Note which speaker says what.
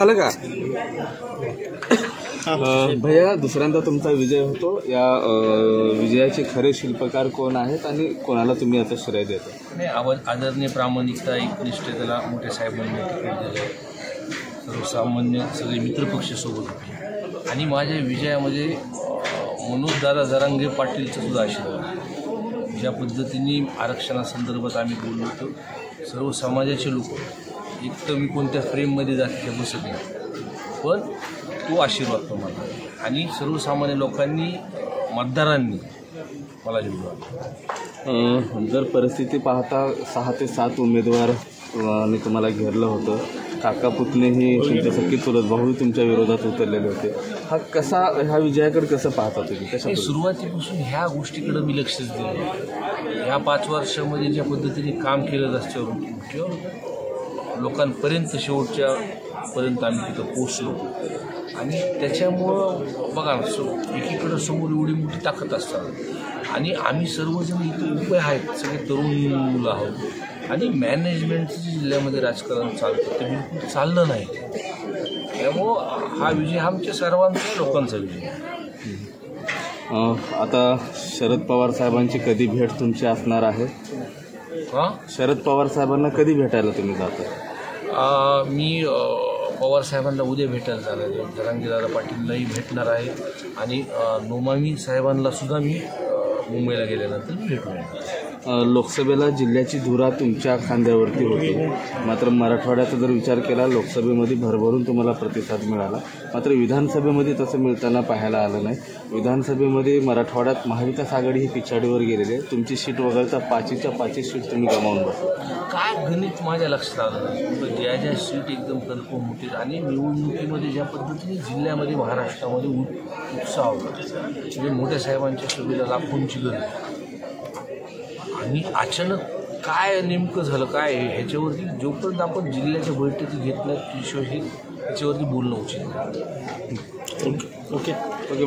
Speaker 1: आलं का भैया, दुसऱ्यांदा तुमचा विजय होतो. या विजयाचे खरे शिल्पकार कोण आहेत आणि कोणाला तुम्ही याचं श्रेय देता?
Speaker 2: नाही, आदरणीय प्रामाणिकता, एकनिष्ठतेला मोठे साहेबांनी तिकीट दिले. सर्वसामान्य सगळे मित्रपक्ष सोबत होते आणि माझ्या विजयामध्ये मनोजदादा जरांगे पाटीलचा सुद्धा आशीर्वाद. ज्या पद्धतीने आरक्षणासंदर्भात आम्ही बोललो होतो, सर्व समाजाचे लोक, एक तर मी कोणत्या फ्रेममध्ये जाते बसत नाही, पण तो आशीर्वाद तो मला आणि सर्वसामान्य लोकांनी, मतदारांनी मला निवडलं.
Speaker 1: जर परिस्थिती पाहता 6 ते 7 उमेदवार आणि तुम्हाला घेरलं होतं. काका पुतणेही तुमच्या सख्खे चुलत भाऊही तुमच्या विरोधात उतरलेले होते. ह्या विजयाकडे कसं पाहता तुम्ही? कशा
Speaker 2: सुरुवातीपासून ह्या गोष्टीकडे मी लक्षच दिलं. ह्या 5 वर्षामध्ये ज्या पद्धतीने काम केलं रस्त्यावर लोकांपर्यंत, शेवटच्यापर्यंत आम्ही तिथं पोचलो आणि त्याच्यामुळं बघा एकीकडं समोर एवढी मोठी ताकद असतात आणि आम्ही सर्वजण इथं उभे आहेत, सगळे तरुण मुलं आहोत आणि मॅनेजमेंटचं जे जिल्ह्यामध्ये राजकारण चालतं ते बिलकुल चाललं नाही. त्यामुळं हा विजय आमच्या सर्वांचा, लोकांचा विजय.
Speaker 1: आता शरद पवार साहेबांची कधी भेट तुमची असणार आहे? शरद पवार साहेबांना कधी भेटायला तुम्ही जाता?
Speaker 2: मी पवार साहेबांना उद्या भेटायला जाणार आहे. जरांगीदादा पाटीललाही भेटणार आहे आणि नोमामी साहेबांना सुद्धा मी मुंबईला गेल्यानंतर भेटणार.
Speaker 1: लोकसभेला जिल्ह्याची धुरा तुमच्या खांद्यावरती होती. मात्र मराठवाड्याचा जर विचार केला, लोकसभेमध्ये भरभरून तुम्हाला प्रतिसाद मिळाला. मात्र विधानसभेमध्ये तसं मिळताना पाहायला आलं नाही. विधानसभेमध्ये मराठवाड्यात महाविकास आघाडी ही पिछाडीवर गेलेली आहे. तुमची सीट वगळता 5च्या 5 सीट तुम्ही गमावून बसला.
Speaker 2: काय गणित माझ्या लक्षात आलं नाही. ज्या सीट एकदम कन्फर्म होती आणि निवडणुकीमध्ये ज्या पद्धतीने जिल्ह्यामध्ये, महाराष्ट्रामध्ये उत्साह होता, म्हणजे मोठ्या साहेबांच्या सभेला लाखोंची गर्दी आणि अचानक काय नेमकं झालं काय ह्याच्यावरती जोपर्यंत आपण जिल्ह्याच्या बैठकी घेत नाही ह्याच्यावरती बोलणं उचित.
Speaker 1: ओके भाई.